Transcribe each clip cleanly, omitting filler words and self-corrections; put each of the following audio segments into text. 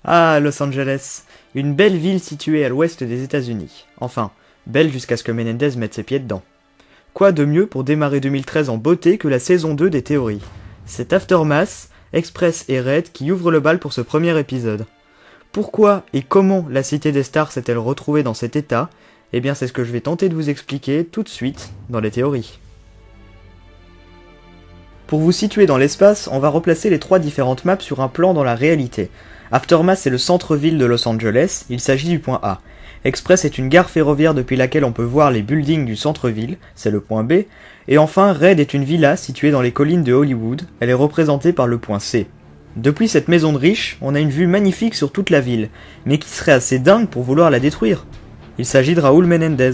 Ah, Los Angeles, une belle ville située à l'ouest des États-Unis. Enfin, belle jusqu'à ce que Menendez mette ses pieds dedans. Quoi de mieux pour démarrer 2013 en beauté que la saison 2 des théories? C'est Aftermath, Express et Red qui ouvrent le bal pour ce premier épisode. Pourquoi et comment la Cité des Stars s'est-elle retrouvée dans cet état? Eh bien c'est ce que je vais tenter de vous expliquer tout de suite dans les théories. Pour vous situer dans l'espace, on va replacer les trois différentes maps sur un plan dans la réalité. Aftermath c'est le centre-ville de Los Angeles, il s'agit du point A. Express est une gare ferroviaire depuis laquelle on peut voir les buildings du centre-ville, c'est le point B. Et enfin, Red est une villa située dans les collines de Hollywood, elle est représentée par le point C. Depuis cette maison de riche, on a une vue magnifique sur toute la ville, mais qui serait assez dingue pour vouloir la détruire. Il s'agit de Raúl Menendez.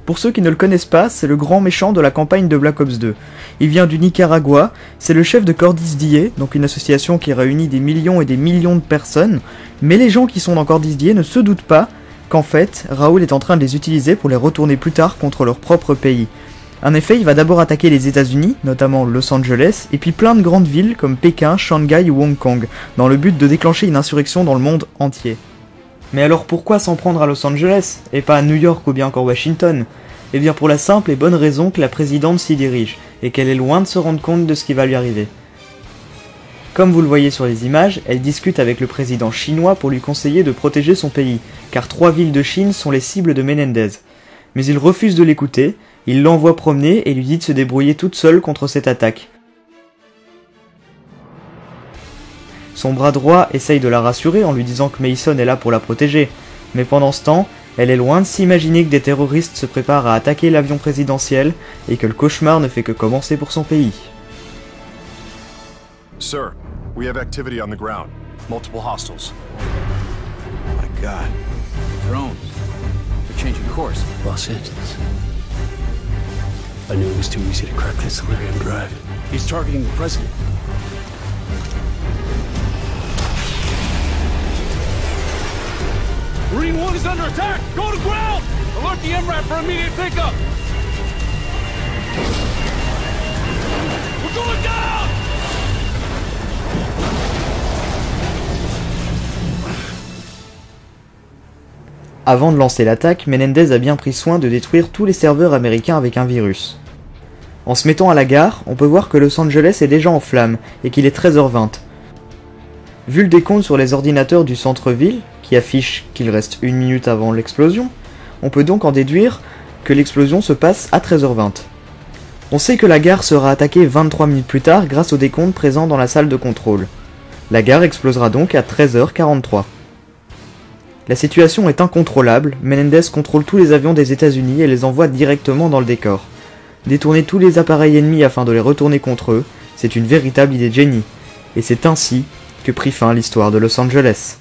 Pour ceux qui ne le connaissent pas, c'est le grand méchant de la campagne de Black Ops 2. Il vient du Nicaragua, c'est le chef de Cordis DIE, donc une association qui réunit des millions et des millions de personnes, mais les gens qui sont dans Cordis DIE ne se doutent pas qu'en fait, Raúl est en train de les utiliser pour les retourner plus tard contre leur propre pays. En effet, il va d'abord attaquer les États-Unis, notamment Los Angeles, et puis plein de grandes villes comme Pékin, Shanghai ou Hong Kong, dans le but de déclencher une insurrection dans le monde entier. Mais alors pourquoi s'en prendre à Los Angeles, et pas à New York ou bien encore Washington? Eh bien pour la simple et bonne raison que la présidente s'y dirige, et qu'elle est loin de se rendre compte de ce qui va lui arriver. Comme vous le voyez sur les images, elle discute avec le président chinois pour lui conseiller de protéger son pays, car 3 villes de Chine sont les cibles de Menendez. Mais il refuse de l'écouter, il l'envoie promener et lui dit de se débrouiller toute seule contre cette attaque. Son bras droit essaye de la rassurer en lui disant que Mason est là pour la protéger, mais pendant ce temps, elle est loin de s'imaginer que des terroristes se préparent à attaquer l'avion présidentiel et que le cauchemar ne fait que commencer pour son pays. Sir, we have activity on the ground. Multiple hostiles. Oh my God. Drones. They're changing course. Los Angeles. I knew it was too easy to crack this Delirium drive. He's targeting the president. Marine 1 is under attack! Go to ground! Alert the MRAP for immediate pickup! We're going down! Avant de lancer l'attaque, Menendez a bien pris soin de détruire tous les serveurs américains avec un virus. En se mettant à la gare, on peut voir que Los Angeles est déjà en flammes et qu'il est 13h20. Vu le décompte sur les ordinateurs du centre-ville, qui affiche qu'il reste 1 minute avant l'explosion, on peut donc en déduire que l'explosion se passe à 13h20. On sait que la gare sera attaquée 23 minutes plus tard grâce au décompte présent dans la salle de contrôle. La gare explosera donc à 13h43. La situation est incontrôlable, Menendez contrôle tous les avions des États-Unis et les envoie directement dans le décor. Détourner tous les appareils ennemis afin de les retourner contre eux, c'est une véritable idée de génie. Et c'est ainsi que prit fin l'histoire de Los Angeles.